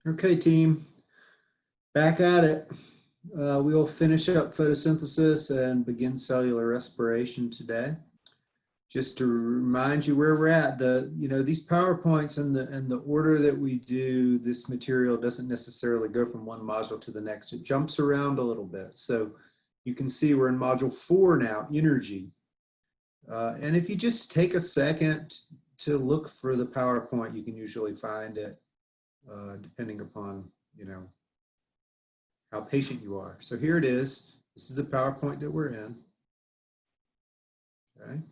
Okay, team, back at it. We'll finish up photosynthesis and begin cellular respiration today. Just to remind you where we're at, these PowerPoints and the order that we do this material doesn't necessarily go from one module to the next. It jumps around a little bit. So you can see we're in module 4 now, energy. And if you just take a second to look for the PowerPoint, you can usually find it, depending upon, how patient you are. So here it is. This is the PowerPoint that we're in. Okay.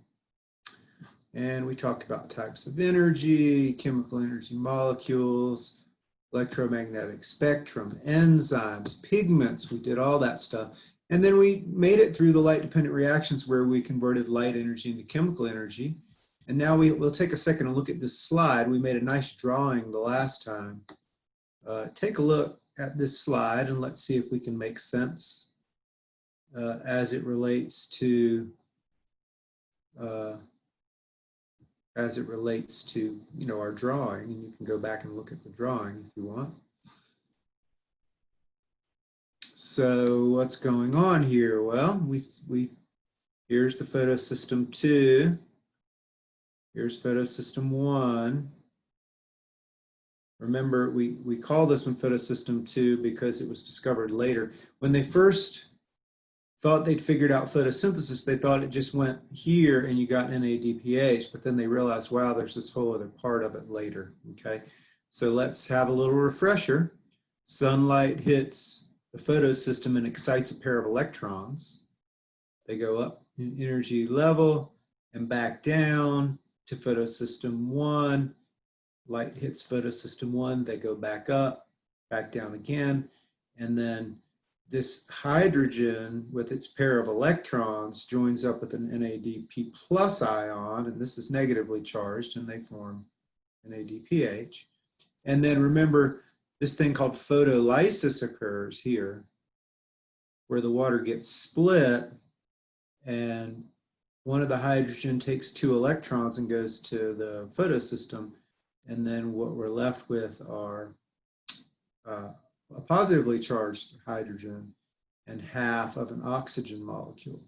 And we talked about types of energy, chemical energy molecules, electromagnetic spectrum, enzymes, pigments. We did all that stuff. And then we made it through the light-dependent reactions where we converted light energy into chemical energy. And now we'll take a second and look at this slide. We made a nice drawing the last time. Take a look at this slide and let's see if we can make sense as it relates to our drawing. And you can go back and look at the drawing if you want. So what's going on here? Well, here's the photosystem 2. Here's photosystem 1. Remember, we call this one photosystem 2 because it was discovered later. When they first thought they'd figured out photosynthesis, they thought it just went here and you got NADPH, but then they realized, wow, there's this whole other part of it later, okay? So let's have a little refresher. Sunlight hits the photosystem and excites a pair of electrons. They go up in energy level and back down to photosystem 1. Light hits photosystem 1, they go back up, back down again, and then this hydrogen with its pair of electrons joins up with an NADP plus ion, and this is negatively charged, and they form NADPH. And then remember, this thing called photolysis occurs here, where the water gets split, and one of the hydrogen takes 2 electrons and goes to the photosystem. And then what we're left with are a positively charged hydrogen and half of an oxygen molecule.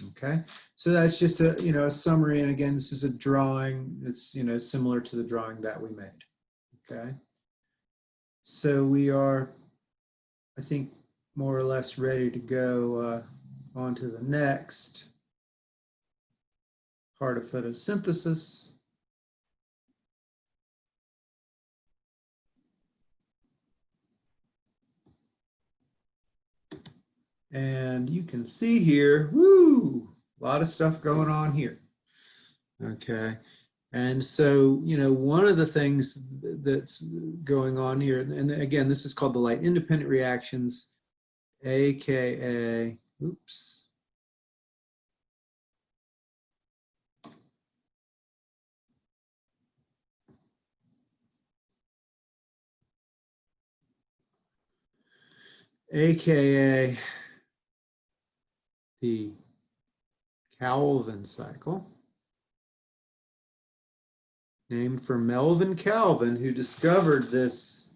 Okay, so that's just a summary. And again, this is a drawing that's similar to the drawing that we made. Okay, so we are, I think, more or less ready to go on to the next part of photosynthesis. And you can see here, woo, a lot of stuff going on here. Okay. And so, one of the things that's going on here, and again, this is called the light independent reactions, AKA, oops. AKA the Calvin cycle, named for Melvin Calvin, who discovered this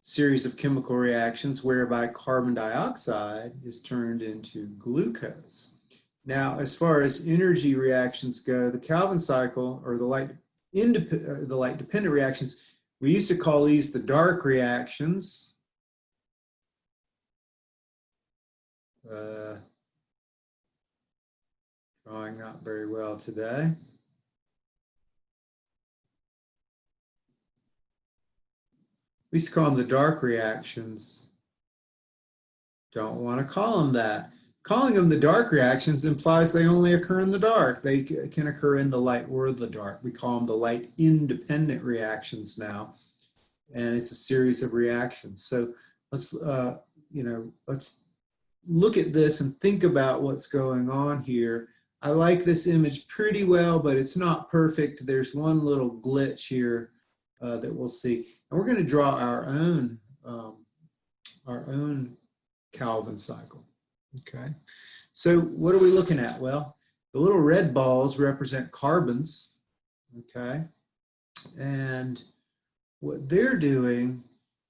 series of chemical reactions whereby carbon dioxide is turned into glucose. Now, as far as energy reactions go, the Calvin cycle, or the light-dependent reactions, we used to call these the dark reactions. Drawing not very well today. We used to call them the dark reactions. Don't want to call them that. Calling them the dark reactions implies they only occur in the dark. They can occur in the light or the dark. We call them the light independent reactions now. And it's a series of reactions. So let's look at this and think about what's going on here. I like this image pretty well, but it's not perfect. There's one little glitch here that we'll see. And we're going to draw our own Calvin cycle. Okay. So what are we looking at? Well, the little red balls represent carbons. Okay. And What they're doing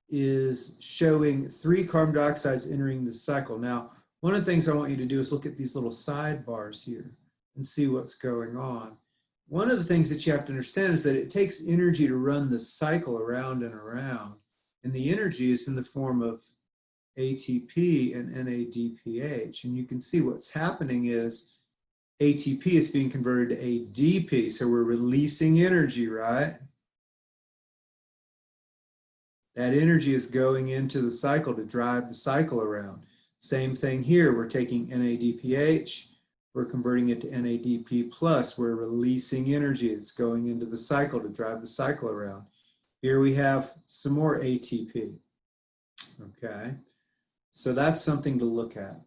is showing 3 carbon dioxides entering the cycle. Now, one of the things I want you to do is look at these little sidebars here and see what's going on. One of the things that you have to understand is that it takes energy to run the cycle around and around. And the energy is in the form of ATP and NADPH. And you can see what's happening is ATP is being converted to ADP. So we're releasing energy, right? That energy is going into the cycle to drive the cycle around. Same thing here. We're taking NADPH, we're converting it to NADP+. We're releasing energy. It's going into the cycle to drive the cycle around. Here we have some more ATP. Okay, so that's something to look at.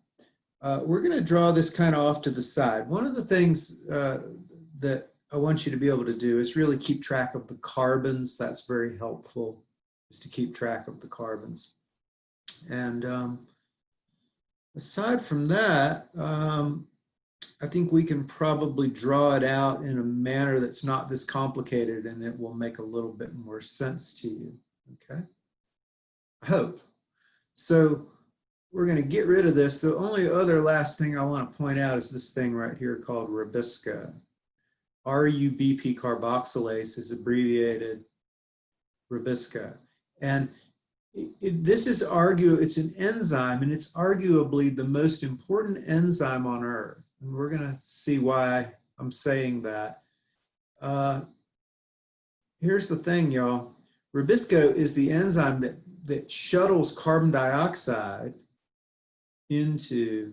We're going to draw this kind of off to the side. One of the things that I want you to be able to do is really keep track of the carbons. That's very helpful, is to keep track of the carbons. And aside from that, I think we can probably draw it out in a manner that's not this complicated, and it will make a little bit more sense to you, okay? I hope. So we're going to get rid of this. The only other last thing I want to point out is this thing right here called rubisco. RUBP carboxylase is abbreviated rubisco. And this is it's an enzyme, and it's arguably the most important enzyme on Earth. And we're going to see why I'm saying that. Here's the thing, y'all. Rubisco is the enzyme that shuttles carbon dioxide into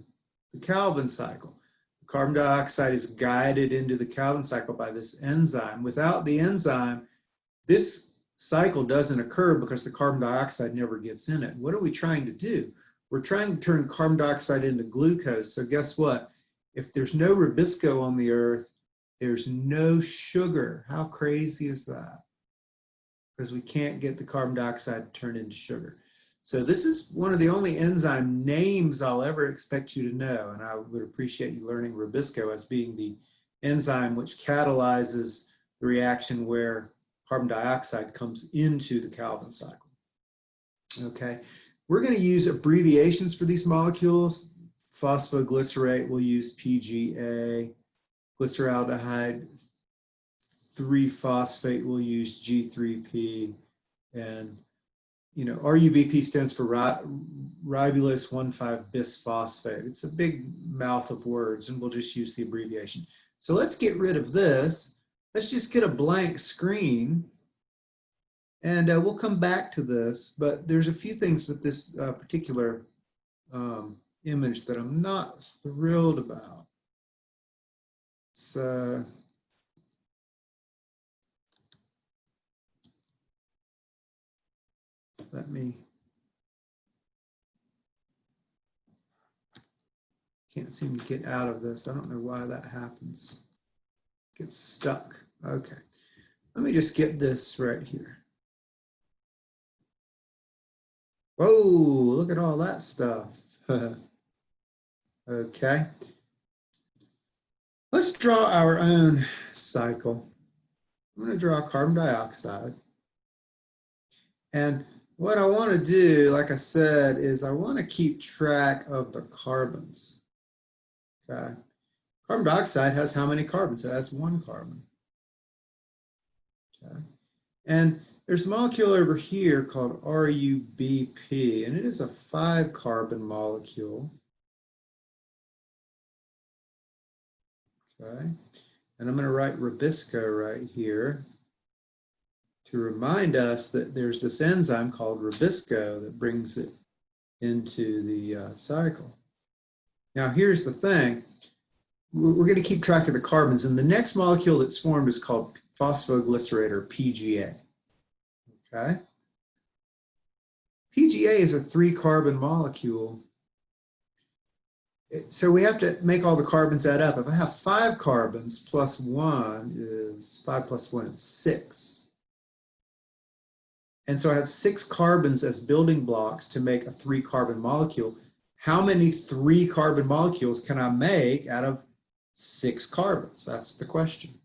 the Calvin cycle. The carbon dioxide is guided into the Calvin cycle by this enzyme. Without the enzyme, this cycle doesn't occur because the carbon dioxide never gets in it. What are we trying to do? We're trying to turn carbon dioxide into glucose. So guess what? If there's no rubisco on the Earth, there's no sugar. How crazy is that? Because we can't get the carbon dioxide to turn into sugar. So this is one of the only enzyme names I'll ever expect you to know. And I would appreciate you learning rubisco as being the enzyme which catalyzes the reaction where carbon dioxide comes into the Calvin cycle. Okay, we're going to use abbreviations for these molecules. Phosphoglycerate, we'll use PGA. Glyceraldehyde 3-phosphate, we'll use G3P. And RUBP stands for ribulose 1,5-bisphosphate. It's a big mouth of words, and we'll just use the abbreviation. So let's get rid of this. Let's just get a blank screen, and we'll come back to this. But there's a few things with this particular image that I'm not thrilled about. So can't seem to get out of this. I don't know why that happens. Gets stuck. Okay, let me just get this right here. Whoa, look at all that stuff. Okay, let's draw our own cycle. I'm going to draw carbon dioxide. And what I want to do, like I said, is I want to keep track of the carbons. Okay. Carbon dioxide has how many carbons? It has 1 carbon. Okay. And there's a molecule over here called RUBP, and it is a 5-carbon molecule. Okay. And I'm going to write rubisco right here to remind us that there's this enzyme called rubisco that brings it into the cycle. Now, here's the thing. We're going to keep track of the carbons, and the next molecule that's formed is called phosphoglycerate, or PGA. Okay? PGA is a 3-carbon molecule. So we have to make all the carbons add up. If I have 5 carbons plus 1 is 5 plus 1 is 6. And so I have 6 carbons as building blocks to make a 3-carbon molecule. How many 3-carbon molecules can I make out of 6 carbons? That's the question.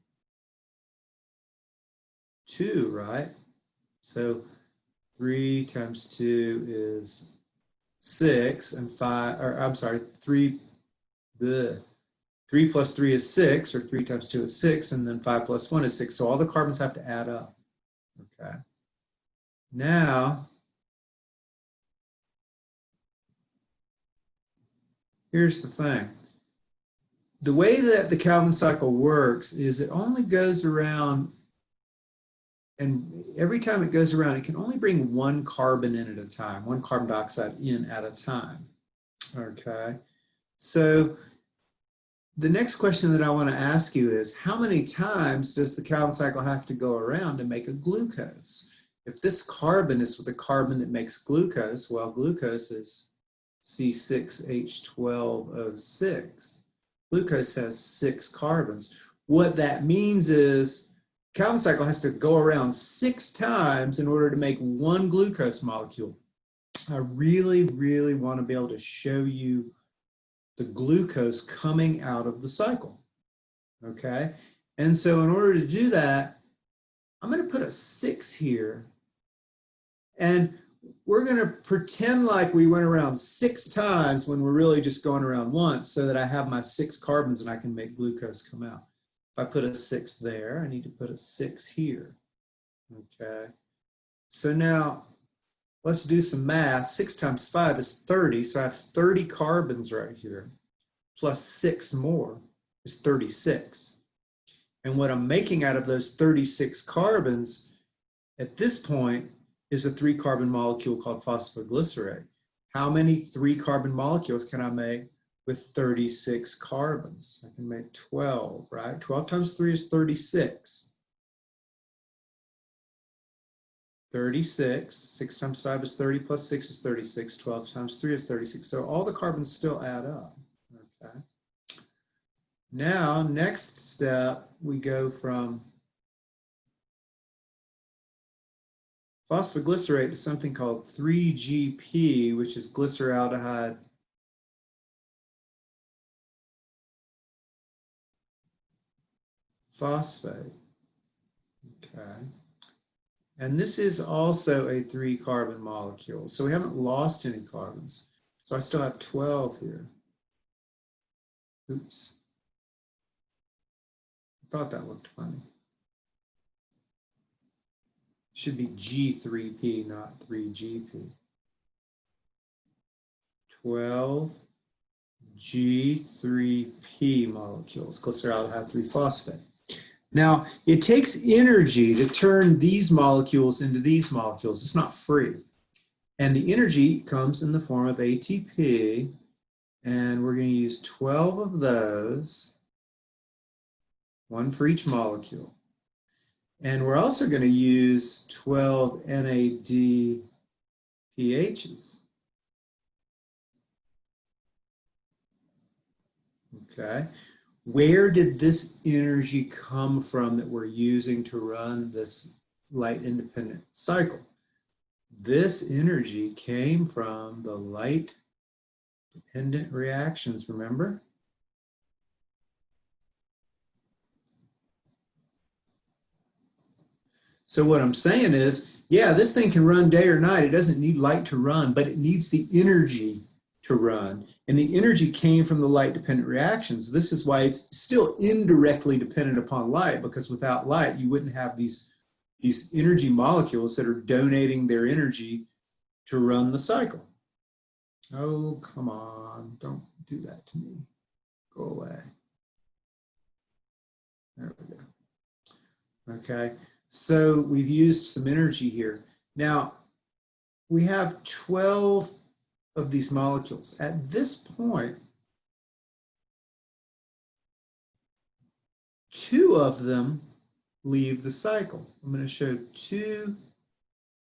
2, right? So 3 times 2 is 6, and 5, or I'm sorry, 3 plus 3 is 6, or 3 times 2 is 6, and then 5 plus 1 is 6. So all the carbons have to add up. Okay. Now, here's the thing. The way that the Calvin cycle works is it only goes around, and every time it goes around, it can only bring one carbon in at a time, one carbon dioxide in at a time. Okay. So the next question that I want to ask you is, how many times does the Calvin cycle have to go around to make a glucose? If this carbon is the carbon that makes glucose, well, glucose is C6H12O6. Glucose has 6 carbons. What that means is Calvin cycle has to go around 6 times in order to make one glucose molecule. I really, really want to be able to show you the glucose coming out of the cycle. Okay? And so in order to do that, I'm going to put a 6 here. And we're going to pretend like we went around 6 times when we're really just going around once, so that I have my 6 carbons and I can make glucose come out. If I put a 6 there, I need to put a 6 here. Okay. So now let's do some math. 6 times 5 is 30. So I have 30 carbons right here. Plus 6 more is 36. And what I'm making out of those 36 carbons at this point is a 3-carbon molecule called phosphoglycerate. How many 3-carbon molecules can I make with 36 carbons? I can make 12, right? 12 times 3 is 36. 36, 6 times 5 is 30, plus 6 is 36, 12 times 3 is 36. So all the carbons still add up, okay? Now, next step, we go from phosphoglycerate to something called 3GP, which is glyceraldehyde phosphate. Okay. And this is also a 3-carbon molecule. So we haven't lost any carbons. So I still have 12 here. Oops. I thought that looked funny. Should be G3P, not 3GP. 12 G3P molecules, glyceraldehyde 3-phosphate. Now, it takes energy to turn these molecules into these molecules. It's not free. And the energy comes in the form of ATP, and we're going to use 12 of those, 1 for each molecule. And we're also going to use 12 NADPHs. Okay. Where did this energy come from that we're using to run this light-independent cycle? This energy came from the light-dependent reactions, remember? So what I'm saying is, yeah, this thing can run day or night. It doesn't need light to run, but it needs the energy to run. And the energy came from the light-dependent reactions. This is why it's still indirectly dependent upon light, because without light, you wouldn't have these energy molecules that are donating their energy to run the cycle. Oh, come on. Don't do that to me. Go away. There we go. Okay. So we've used some energy here. Now, we have 12 of these molecules. At this point, 2 of them leave the cycle. I'm going to show 2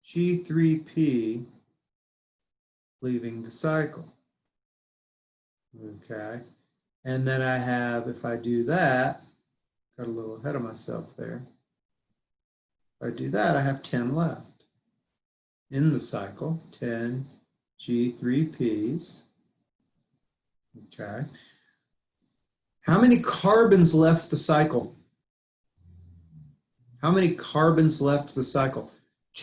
G3P leaving the cycle. Okay. And then I have, if I do that, got a little ahead of myself there. If I do that, I have 10 left in the cycle, 10 G3Ps. Okay. How many carbons left the cycle? How many carbons left the cycle?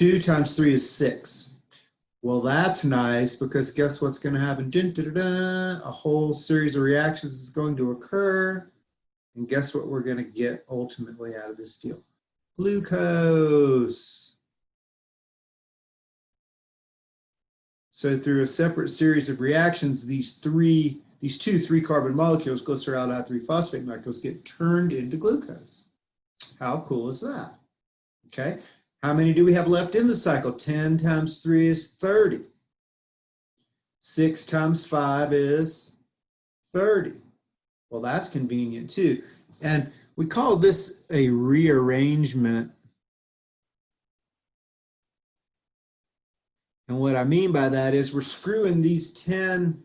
2 times 3 is 6. Well, that's nice because guess what's going to happen? Dun, dun, dun, dun. A whole series of reactions is going to occur. And guess what we're going to get ultimately out of this deal? Glucose. So through a separate series of reactions, these two 3-carbon molecules, glyceraldehyde 3-phosphate molecules, get turned into glucose. How cool is that? Okay. How many do we have left in the cycle? 10 times 3 is 30. 6 times 5 is 30. Well, that's convenient too. And we call this a rearrangement. And what I mean by that is we're screwing these 10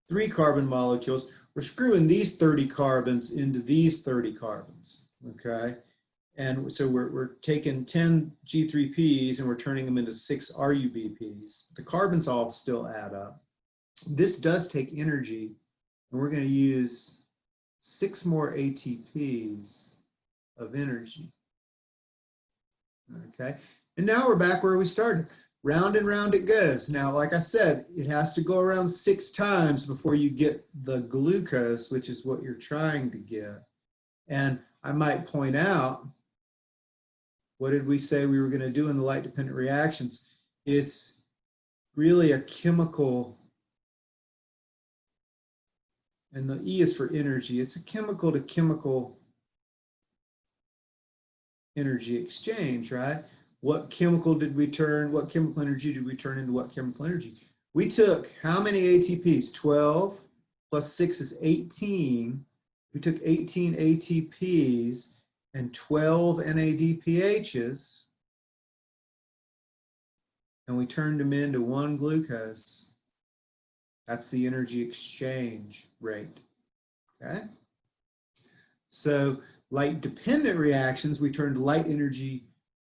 3-carbon molecules, we're screwing these 30 carbons into these 30 carbons, okay? And so we're taking 10 G3Ps and we're turning them into 6 RUBPs. The carbons all still add up. This does take energy, and we're going to use 6 more ATPs of energy. Okay, and now we're back where we started. Round and round it goes. Now, like I said, it has to go around 6 times before you get the glucose, which is what you're trying to get. And I might point out, what did we say we were going to do in the light-dependent reactions? It's really a chemical, and the E is for energy. It's a chemical to chemical energy exchange, right? What chemical did we turn, what chemical energy did we turn into what chemical energy? We took how many ATPs? 12 plus 6 is 18. We took 18 ATPs and 12 NADPHs, and we turned them into 1 glucose. That's the energy exchange rate, okay? So light-dependent reactions, we turned light energy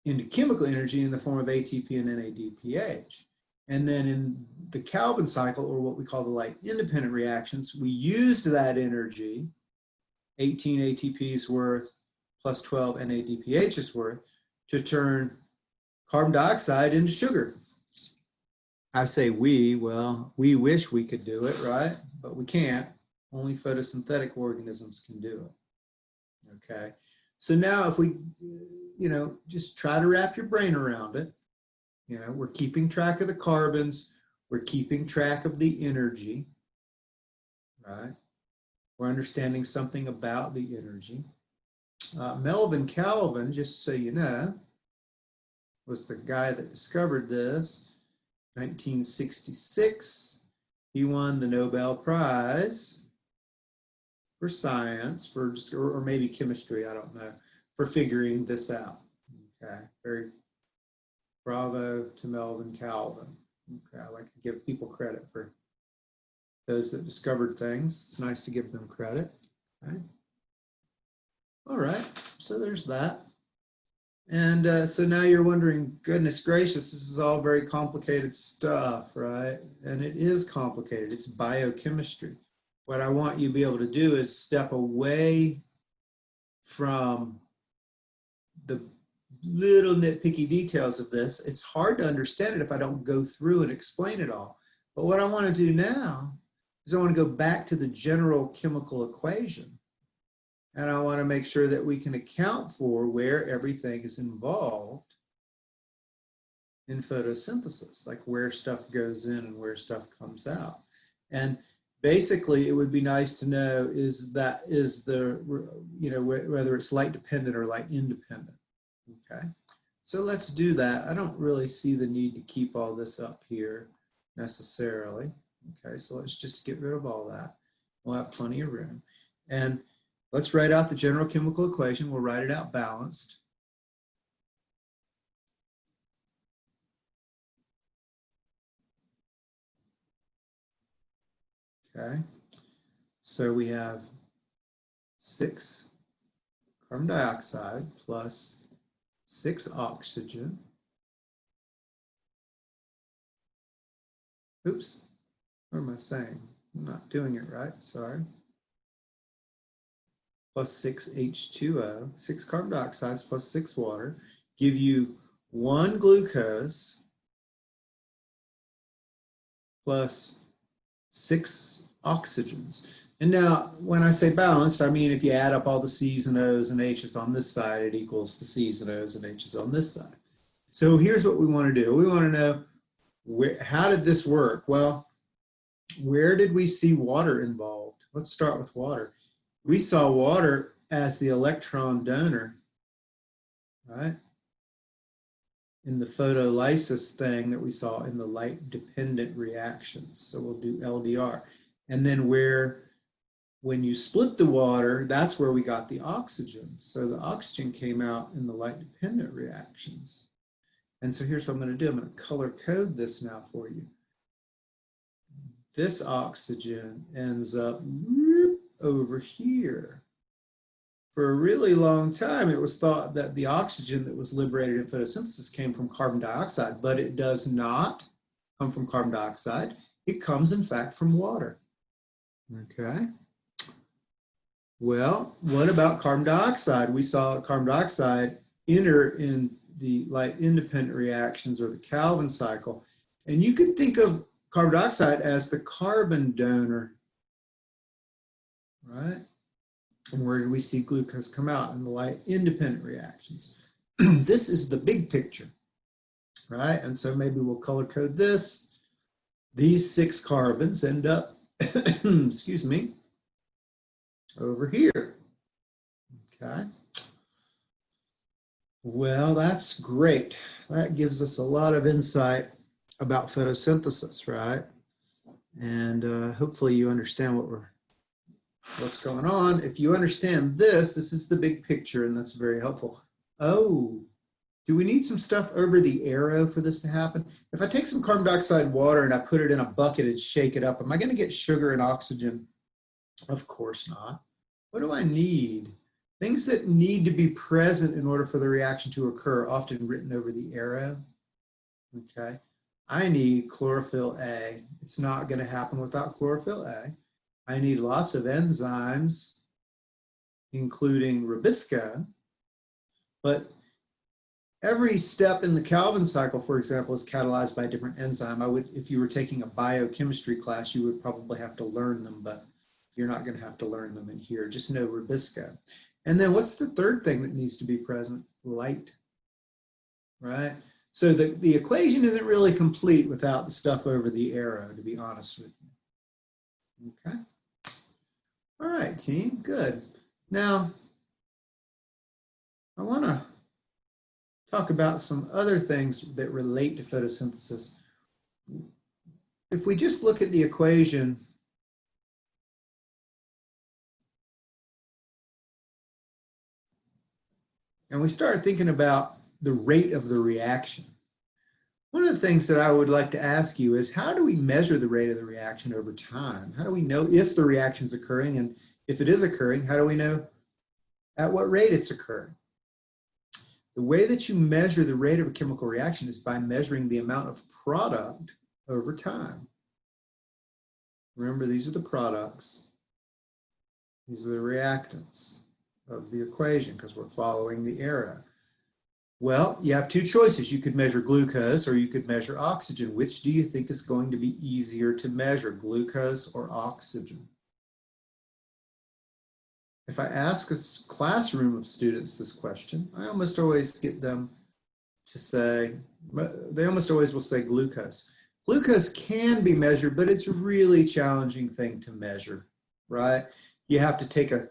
into chemical energy in the form of ATP and NADPH. And then in the Calvin cycle, or what we call the light-independent reactions, we used that energy, 18 ATPs worth plus 12 NADPHs worth, to turn carbon dioxide into sugar. I say we, well, we wish we could do it, right? But we can't. Only photosynthetic organisms can do it. Okay. So now if we, just try to wrap your brain around it. We're keeping track of the carbons. We're keeping track of the energy, right? We're understanding something about the energy. Melvin Calvin, just so you know, was the guy that discovered this. 1966, he won the Nobel Prize for science, or maybe chemistry, I don't know, for figuring this out. Okay, very bravo to Melvin Calvin. Okay, I like to give people credit for those that discovered things. It's nice to give them credit. Okay. All right, so there's that. And so now you're wondering, goodness gracious, this is all very complicated stuff, right? And it is complicated. It's biochemistry. What I want you to be able to do is step away from the little nitpicky details of this. It's hard to understand it if I don't go through and explain it all. But what I want to do now is I want to go back to the general chemical equation. And I want to make sure that we can account for where everything is involved in photosynthesis, like where stuff goes in and where stuff comes out. And basically, it would be nice to know whether it's light dependent or light independent. Okay, so let's do that. I don't really see the need to keep all this up here necessarily. Okay, so let's just get rid of all that. We'll have plenty of room. And let's write out the general chemical equation. We'll write it out balanced. Okay, so we have 6 carbon dioxide plus 6 oxygen. Oops, what am I saying? I'm not doing it right, sorry. Plus 6 H2O, 6 carbon dioxides plus 6 water, give you 1 glucose plus 6 oxygens. And now, when I say balanced, I mean if you add up all the C's and O's and H's on this side, it equals the C's and O's and H's on this side. So here's what we want to do. We want to know, how did this work? Well, where did we see water involved? Let's start with water. We saw water as the electron donor, right? In the photolysis thing that we saw in the light-dependent reactions. So we'll do LDR. And then when you split the water, that's where we got the oxygen. So the oxygen came out in the light-dependent reactions. And so here's what I'm going to do. I'm going to color code this now for you. This oxygen ends up over here. For a really long time, it was thought that the oxygen that was liberated in photosynthesis came from carbon dioxide, but it does not come from carbon dioxide. It comes, in fact, from water. Okay. Well, what about carbon dioxide? We saw carbon dioxide enter in the light-independent reactions or the Calvin cycle. And you could think of carbon dioxide as the carbon donor, right? And where do we see glucose come out? In the light-independent reactions. This is the big picture, right? And so maybe we'll color code this. These 6 carbons end up, excuse me, over here, okay? Well, that's great. That gives us a lot of insight about photosynthesis, right? And hopefully you understand what's going on. If you understand this is the big picture, and that's very helpful. Oh, do we need some stuff over the arrow for this to happen? If I take some carbon dioxide water and I put it in a bucket and shake it up, am I going to get sugar and oxygen? Of course not. What do I need? Things that need to be present in order for the reaction to occur, often written over the arrow. Okay. I need chlorophyll A. It's not going to happen without chlorophyll A. I need lots of enzymes, including Rubisco, but every step in the Calvin cycle, for example, is catalyzed by a different enzyme. If you were taking a biochemistry class, you would probably have to learn them, but you're not going to have to learn them in here. Just know Rubisco. And then what's the third thing that needs to be present? Light, right? So the equation isn't really complete without the stuff over the arrow, to be honest with you. Okay. All right, team, good. Now, I want to talk about some other things that relate to photosynthesis. If we just look at the equation, and we start thinking about the rate of the reaction, one of the things that I would like to ask you is, how do we measure the rate of the reaction over time? How do we know if the reaction is occurring? And if it is occurring, how do we know at what rate it's occurring? The way that you measure the rate of a chemical reaction is by measuring the amount of product over time. Remember, these are the products. These are the reactants of the equation because we're following the arrow. Well, you have 2 choices. You could measure glucose or you could measure oxygen. Which do you think is going to be easier to measure, glucose or oxygen? If I ask a classroom of students this question, I almost always get them to say, they almost always will say glucose. Glucose can be measured, but it's a really challenging thing to measure, right? You have to take a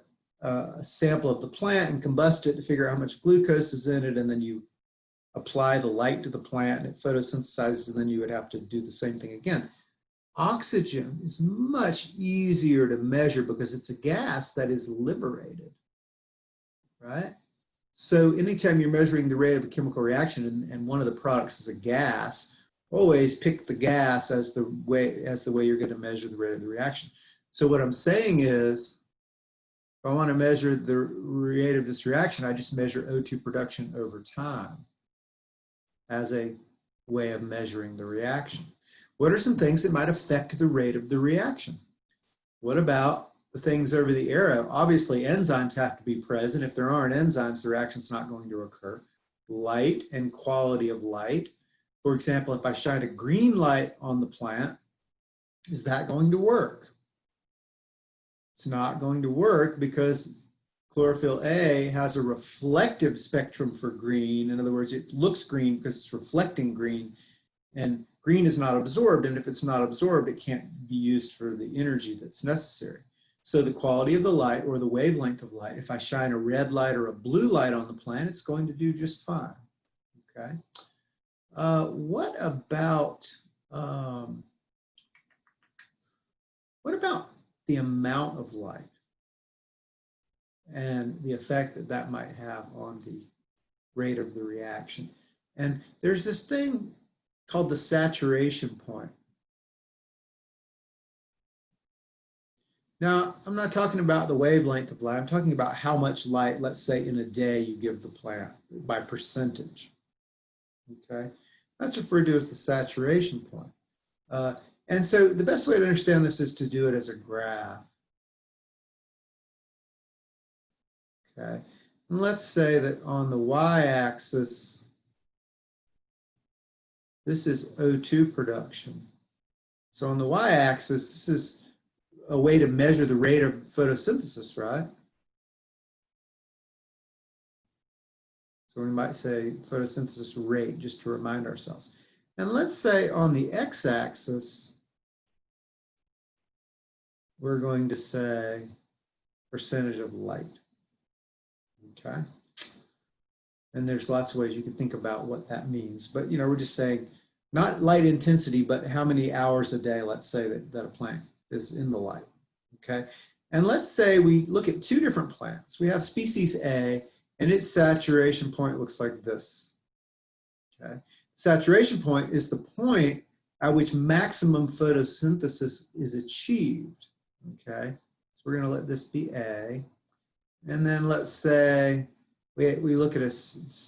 sample of the plant and combust it to figure out how much glucose is in it, and then you apply the light to the plant and it photosynthesizes, and then you would have to do the same thing again. Oxygen is much easier to measure because it's a gas that is liberated, right? So anytime you're measuring the rate of a chemical reaction and one of the products is a gas, always pick the gas as the way you're going to measure the rate of the reaction. So what I'm saying is, if I want to measure the rate of this reaction, I just measure O2 production over time as a way of measuring the reaction. What are some things that might affect the rate of the reaction? What about the things over the arrow? Obviously, enzymes have to be present. If there aren't enzymes, the reaction's not going to occur. light and quality of light. For example, if I shine a green light on the plant, is that going to work? It's not going to work because chlorophyll A has a reflective spectrum for green. In other words, it looks green because it's reflecting green, and green is not absorbed. And if it's not absorbed, it can't be used for the energy that's necessary. So the quality of the light or the wavelength of light, if I shine a red light or a blue light on the plant, it's going to do just fine. Okay. What about the amount of light and the effect that that might have on the rate of the reaction? And there's this thing called the saturation point. Now, I'm not talking about the wavelength of light. I'm talking about how much light, let's say, in a day you give the plant by percentage. Okay, that's referred to as the saturation point. And so the best way to understand this is to do it as a graph. Okay, and let's say that on the y-axis, this is O2 production. So on the y-axis, this is a way to measure the rate of photosynthesis, right? So we might say photosynthesis rate, just to remind ourselves. And let's say on the x-axis, we're going to say percentage of light, okay? And there's lots of ways you can think about what that means. But, you know, we're just saying not light intensity, but how many hours a day, let's say, that a plant is in the light, okay? And let's say we look at two different plants. We have species A, and its saturation point looks like this, okay? Saturation point is the point at which maximum photosynthesis is achieved, okay? So we're gonna let this be A. And then let's say we look at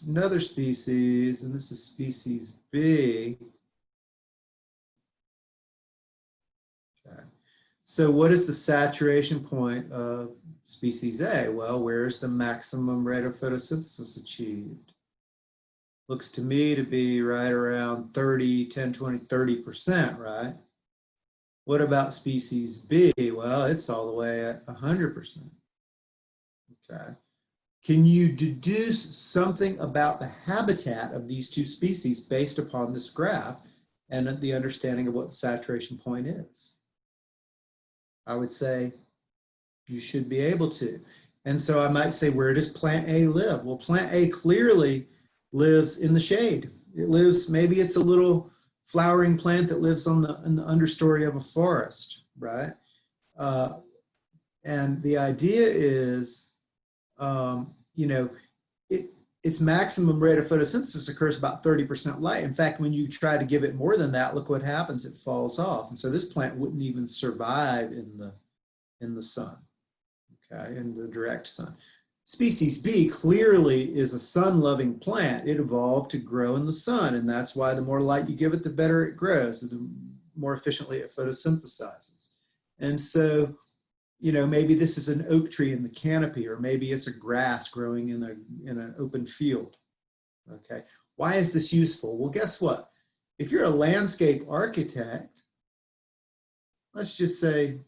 another species, and this is species B. Okay. So what is the saturation point of species A? Well, where's the maximum rate of photosynthesis achieved? Looks to me to be right around 30, 10, 20, 30%, right? What about species B? Well, it's all the way at 100%. Okay. Can you deduce something about the habitat of these two species based upon this graph and the understanding of what the saturation point is? I would say you should be able to. And so I might say, where does plant A live? Well, plant A clearly lives in the shade. It lives, maybe it's a little flowering plant that lives in the understory of a forest, right? And the idea is, you know, its maximum rate of photosynthesis occurs about 30% light. In fact, when you try to give it more than that, look what happens, it falls off. And so this plant wouldn't even survive in the sun, okay, in the direct sun. Species B clearly is a sun-loving plant. It evolved to grow in the sun, and that's why the more light you give it, the better it grows, the more efficiently it photosynthesizes. And so, you know, maybe this is an oak tree in the canopy, or maybe it's a grass growing in an open field, okay? Why is this useful? Well, guess what? If you're a landscape architect, let's just say,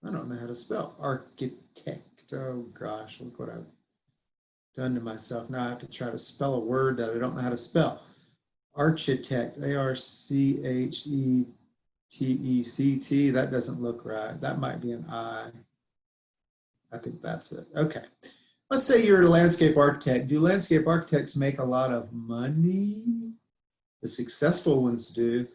I don't know how to spell architect. Oh gosh, look what I've done to myself. Now I have to try to spell a word that I don't know how to spell. Architect, A-R-C-H-E-T-E-C-T. That doesn't look right. That might be an I. I think that's it. Okay. Let's say you're a landscape architect. Do landscape architects make a lot of money? The successful ones do.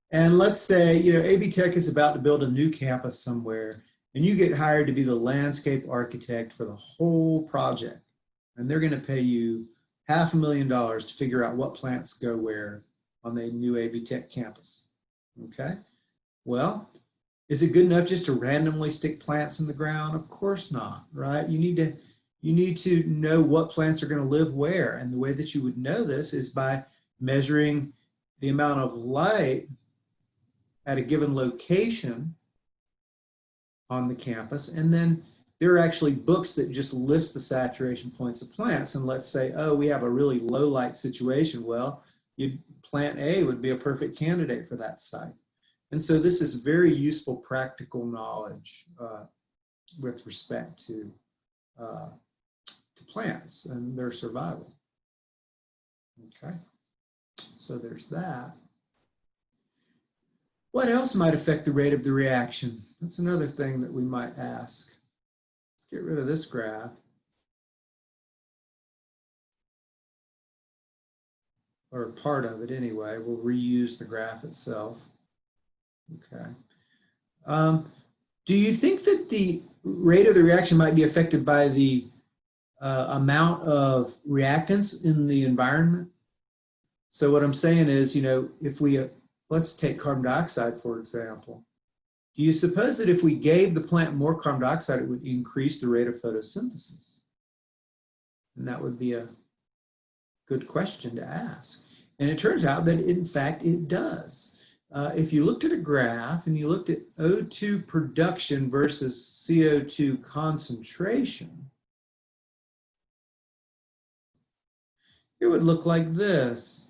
And let's say, you know, AB Tech is about to build a new campus somewhere, and you get hired to be the landscape architect for the whole project. And they're going to pay you $500,000 to figure out what plants go where on the new AB Tech campus. Okay. Well, is it good enough just to randomly stick plants in the ground? Of course not, right? You need to know what plants are going to live where. And the way that you would know this is by measuring the amount of light at a given location on the campus, and then There are actually books that just list the saturation points of plants. And let's say, oh, we have a really low light situation. Well, plant A would be a perfect candidate for that site. And so this is very useful practical knowledge with respect to plants and their survival. Okay, so there's that. What else might affect the rate of the reaction? That's another thing that we might ask. Let's get rid of this graph. Or part of it anyway. We'll reuse the graph itself. Okay. Do you think that the rate of the reaction might be affected by the amount of reactants in the environment? So what I'm saying is, you know, if we, let's take carbon dioxide, for example. Do you suppose that if we gave the plant more carbon dioxide, it would increase the rate of photosynthesis? And that would be a good question to ask. And it turns out that, in fact, it does. If you looked at a graph and you looked at O2 production versus CO2 concentration, it would look like this.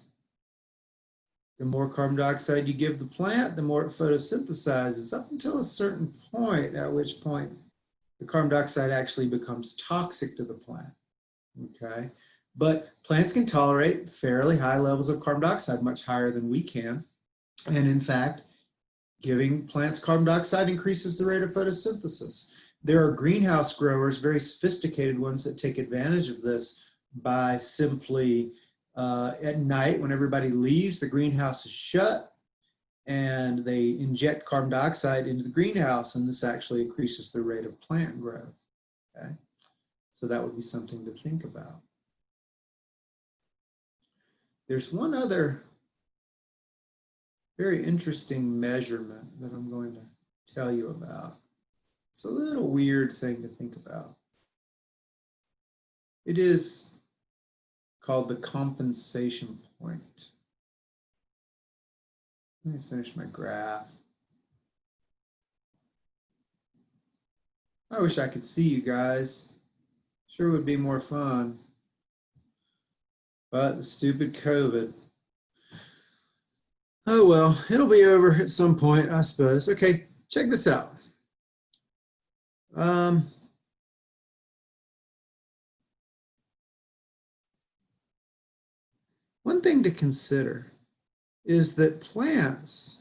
The more carbon dioxide you give the plant, the more it photosynthesizes, up until a certain point, at which point the carbon dioxide actually becomes toxic to the plant. Okay? But plants can tolerate fairly high levels of carbon dioxide, much higher than we can. And in fact, giving plants carbon dioxide increases the rate of photosynthesis. There are greenhouse growers, very sophisticated ones, that take advantage of this by simply at night, when everybody leaves, the greenhouse is shut and they inject carbon dioxide into the greenhouse, and this actually increases the rate of plant growth. Okay? So that would be something to think about. There's one other very interesting measurement that I'm going to tell you about. It's a little weird thing to think about. It is called the compensation point. Let me finish my graph. I wish I could see you guys. Sure would be more fun. But the stupid COVID. Oh well, it'll be over at some point, I suppose. Okay, check this out. One thing to consider is that plants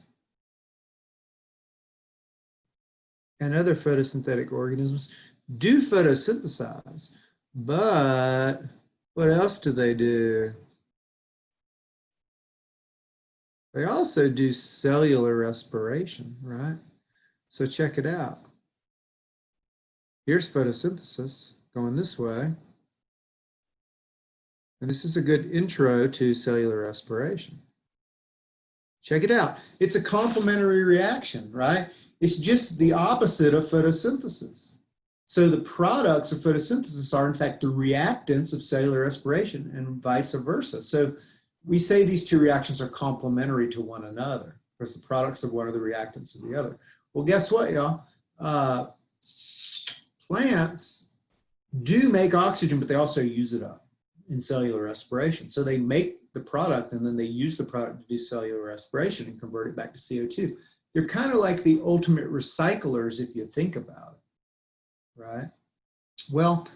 and other photosynthetic organisms do photosynthesize, but what else do they do? They also do cellular respiration, right? So check it out. Here's photosynthesis going this way. And this is a good intro to cellular respiration. Check it out. It's a complementary reaction, right? It's just the opposite of photosynthesis. So the products of photosynthesis are, in fact, the reactants of cellular respiration and vice versa. So we say these two reactions are complementary to one another because the products of one are the reactants of the other. Well, guess what, y'all? Plants do make oxygen, but they also use it up in cellular respiration. So they make the product and then they use the product to do cellular respiration and convert it back to CO2. They're kind of like the ultimate recyclers if you think about it, right? Well,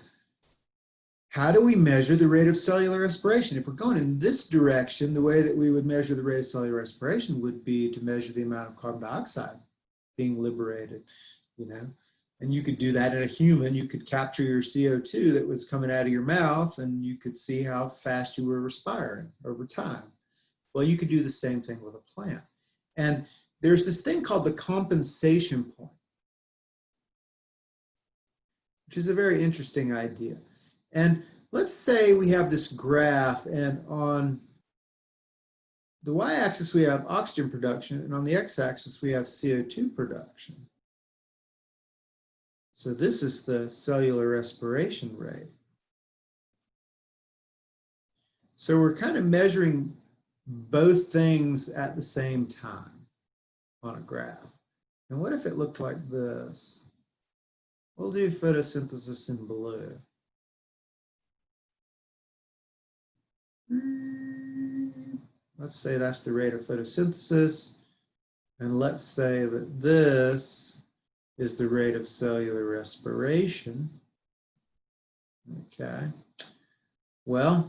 how do we measure the rate of cellular respiration? If we're going in this direction, the way that we would measure the rate of cellular respiration would be to measure the amount of carbon dioxide being liberated, you know? And you could do that in a human. You could capture your CO2 that was coming out of your mouth and you could see how fast you were respiring over time. Well, you could do the same thing with a plant. And there's this thing called the compensation point, which is a very interesting idea. And let's say we have this graph, and on the y-axis we have oxygen production, and on the x-axis we have CO2 production. So this is the cellular respiration rate. So we're kind of measuring both things at the same time on a graph. And what if it looked like this? We'll do photosynthesis in blue. Let's say that's the rate of photosynthesis. And let's say that this is the rate of cellular respiration. Okay. Well,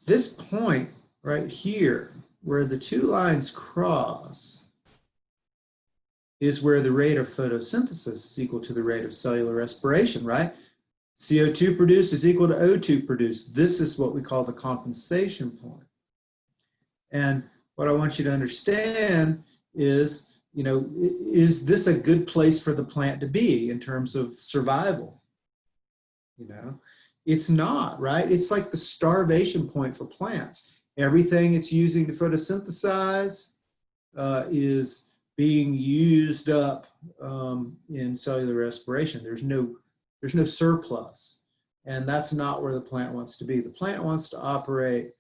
this point right here, where the two lines cross, is where the rate of photosynthesis is equal to the rate of cellular respiration, right? CO2 produced is equal to O2 produced. This is what we call the compensation point. And what I want you to understand is, you know, is this a good place for the plant to be in terms of survival? You know, it's not, right? It's like the starvation point for plants. Everything it's using to photosynthesize is being used up in cellular respiration. There's no surplus. And that's not where the plant wants to be. The plant wants to operate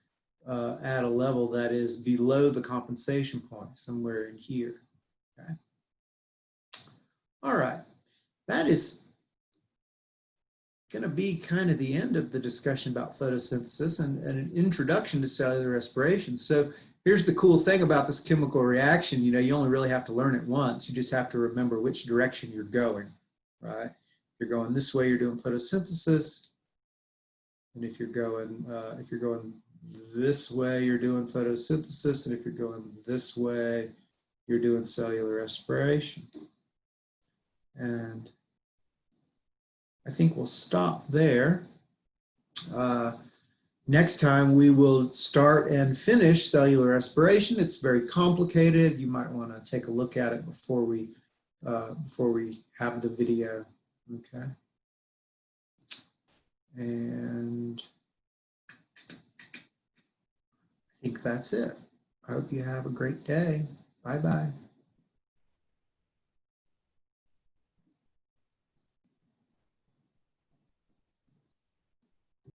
at a level that is below the compensation point, somewhere in here. Okay. All right. That is going to be kind of the end of the discussion about photosynthesis and an introduction to cellular respiration. So here's the cool thing about this chemical reaction. You know, you only really have to learn it once. You just have to remember which direction you're going, right? If you're going this way, you're doing photosynthesis. And if you're going this way, you're doing photosynthesis. And if you're going this way, you're doing cellular respiration. And I think we'll stop there. Next time we will start and finish cellular respiration. It's very complicated. You might want to take a look at it before we have the video. Okay. And I think that's it. I hope you have a great day. Bye-bye.